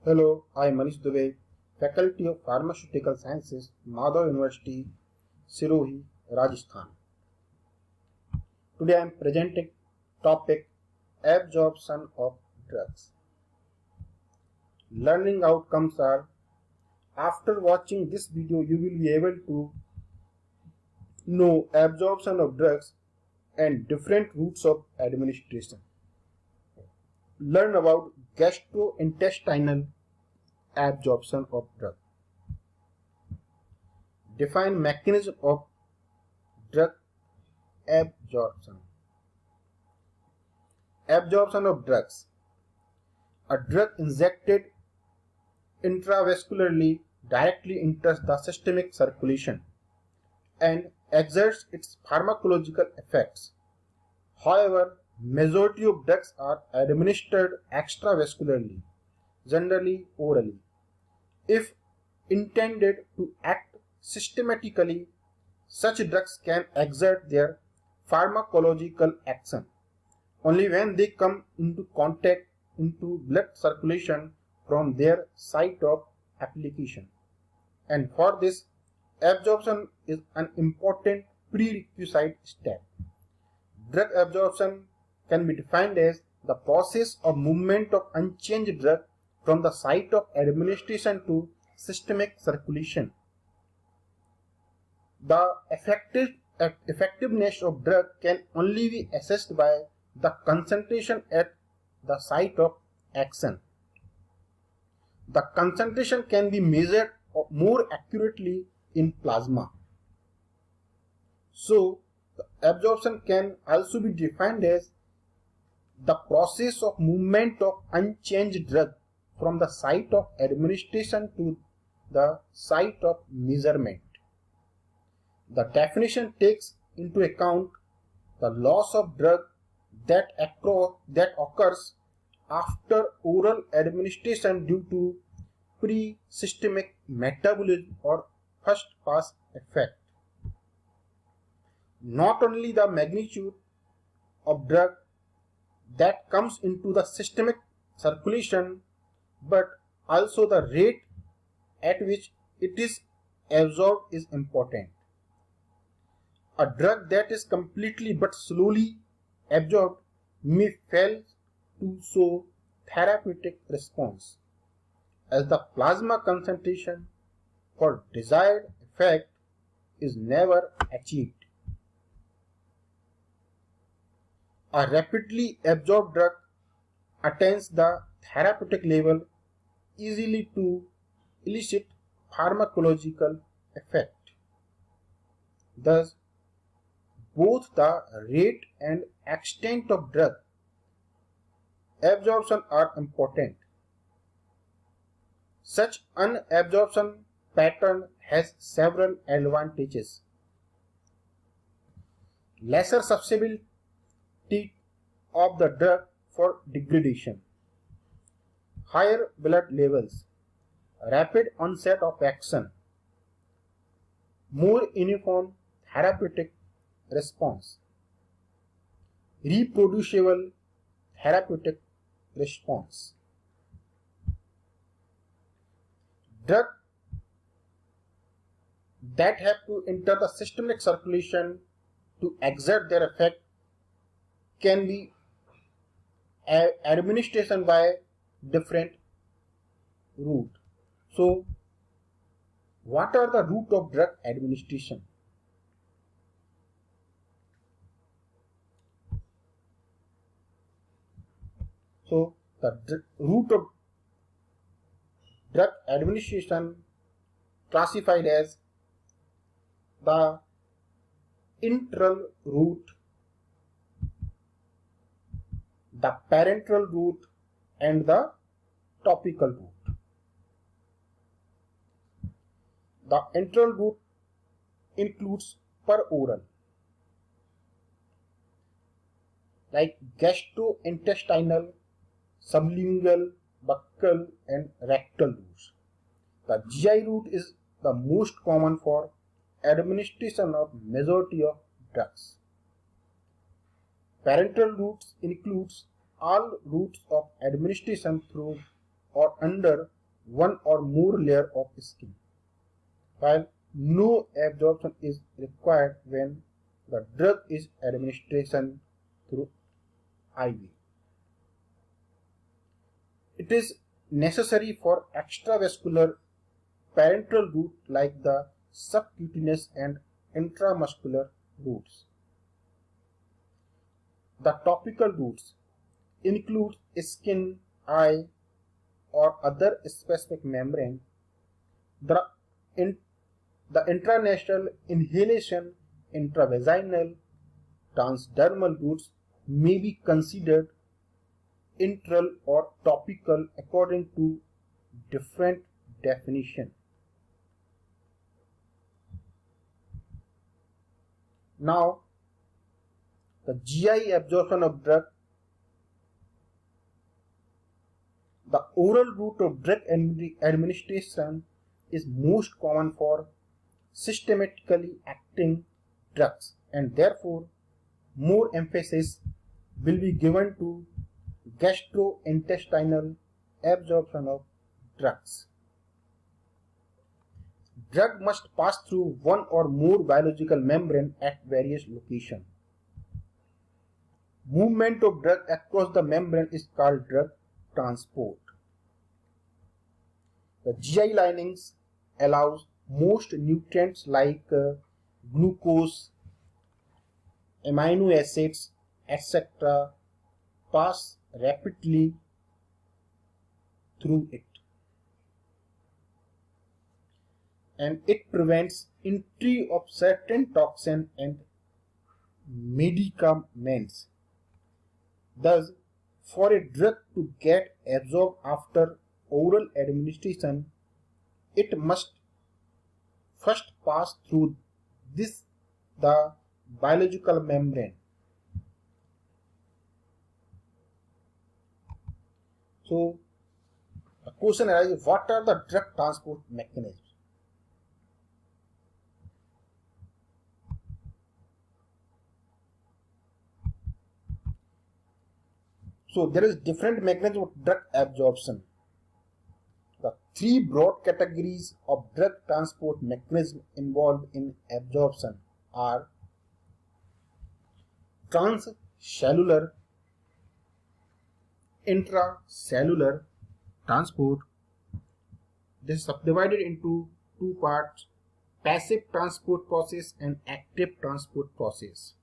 Hello, I am Manish Dubey, Faculty of Pharmaceutical Sciences, Madhav University, Sirohi, Rajasthan. Today I am presenting topic absorption of drugs. Learning outcomes are: after watching this video you will be able to know absorption of drugs and different routes of administration. Learn about gastrointestinal absorption of drug. Define mechanism of drug absorption. Absorption of drugs. A drug injected intravascularly directly enters the systemic circulation and exerts its pharmacological effects. However, majority of drugs are administered extravascularly, generally orally. If intended to act systematically, such drugs can exert their pharmacological action only when they come into contact into blood circulation from their site of application. And for this, absorption is an important prerequisite step. Drug absorption can be defined as the process of movement of unchanged drug from the site of administration to systemic circulation. The effectiveness of drug can only be assessed by the concentration at the site of action. The concentration can be measured more accurately in plasma. So, the absorption can also be defined as the process of movement of unchanged drug from the site of administration to the site of measurement. The definition takes into account the loss of drug that occurs after oral administration due to pre-systemic metabolism or first pass effect. Not only the magnitude of drug that comes into the systemic circulation, but also the rate at which it is absorbed is important. A drug that is completely but slowly absorbed may fail to show therapeutic response, as the plasma concentration for desired effect is never achieved. A rapidly absorbed drug attains the therapeutic level easily to elicit pharmacological effect. Thus, both the rate and extent of drug absorption are important. Such unabsorption pattern has several advantages. Lesser susceptibility of the drug for degradation, higher blood levels, rapid onset of action, more uniform therapeutic response, reproducible therapeutic response. Drugs that have to enter the systemic circulation to exert their effect can be administration by different route. So, what are the route of drug administration? So, the route of drug administration classified as the enteral route, the parenteral route, and the topical route. The enteral route includes peroral, like gastrointestinal, sublingual, buccal, and rectal routes. The GI route is the most common for administration of majority of drugs. Parenteral routes includes all routes of administration through or under one or more layer of skin, while no absorption is required when the drug is administration through IV. It is necessary for extravascular parenteral route like the subcutaneous and intramuscular routes. The topical routes include skin, eye, or other specific membrane. The intranasal inhalation, intravaginal, transdermal routes may be considered intral or topical according to different definition. Now, the GI absorption of drug. The oral route of drug administration is most common for systematically acting drugs, and therefore more emphasis will be given to gastrointestinal absorption of drugs. Drug must pass through one or more biological membrane at various locations. Movement of drug across the membrane is called drug transport. The GI linings allows most nutrients like glucose, amino acids, etc. pass rapidly through it, and it prevents entry of certain toxins and medicaments. Thus, for a drug to get absorbed after oral administration, it must first pass through the biological membrane. So, the question arises, what are the drug transport mechanisms? So, there is different mechanism of drug absorption. The three broad categories of drug transport mechanism involved in absorption are transcellular, intracellular transport. This is subdivided into two parts: passive transport process and active transport process.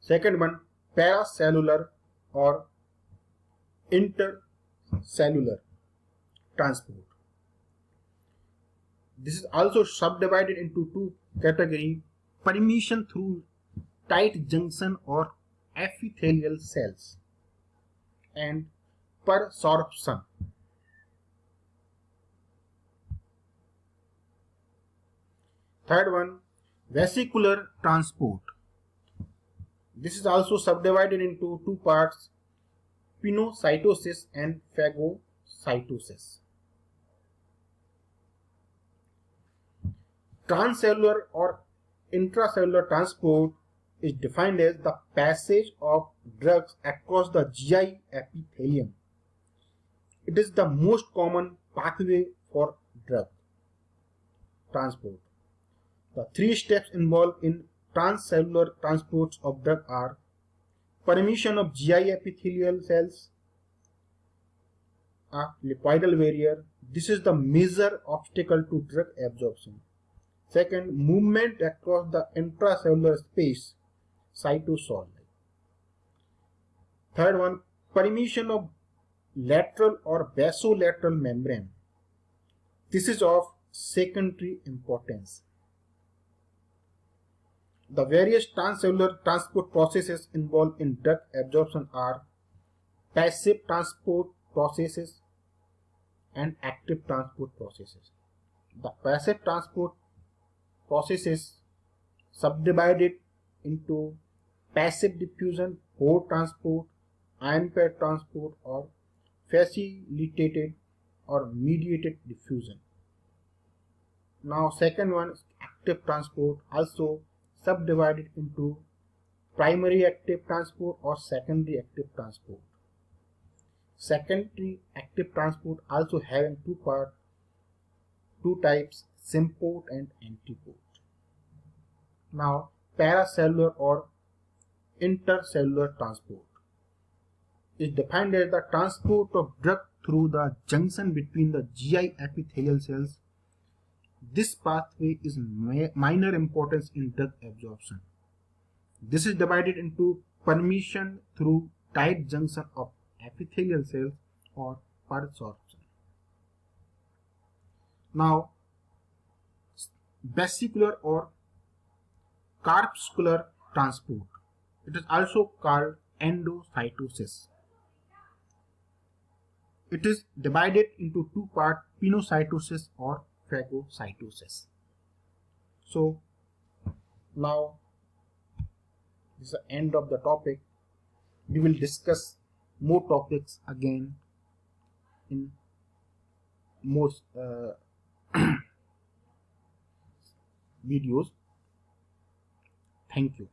Second one, paracellular or intercellular transport. This is also subdivided into two categories: permeation through tight junction or epithelial cells and persorption. Third one, vesicular transport. This is also subdivided into two parts: pinocytosis and phagocytosis. Transcellular or intracellular transport is defined as the passage of drugs across the GI epithelium. It is the most common pathway for drug transport. The three steps involved in transcellular transports of drug are permeation of GI epithelial cells, a lipoidal barrier. This is the major obstacle to drug absorption. Second, movement across the intracellular space, cytosol. Third one, permeation of lateral or basolateral membrane. This is of secondary importance. The various transcellular transport processes involved in drug absorption are passive transport processes and active transport processes. The passive transport processes subdivided into passive diffusion, pore transport, ion pair transport, or facilitated or mediated diffusion. Now second one is active transport, also subdivided into primary active transport or secondary active transport. Secondary active transport also having two types, symport and antiport. Now, paracellular or intercellular transport is defined as the transport of drug through the junction between the GI epithelial cells. This pathway is minor importance in drug absorption. This is divided into permeation through tight junction of epithelial cells or persorption. Now, vesicular or corpuscular transport. It is also called endocytosis. It is divided into two parts, pinocytosis or phagocytosis. So now this is the end of the topic. We will discuss more topics again in more videos. Thank you.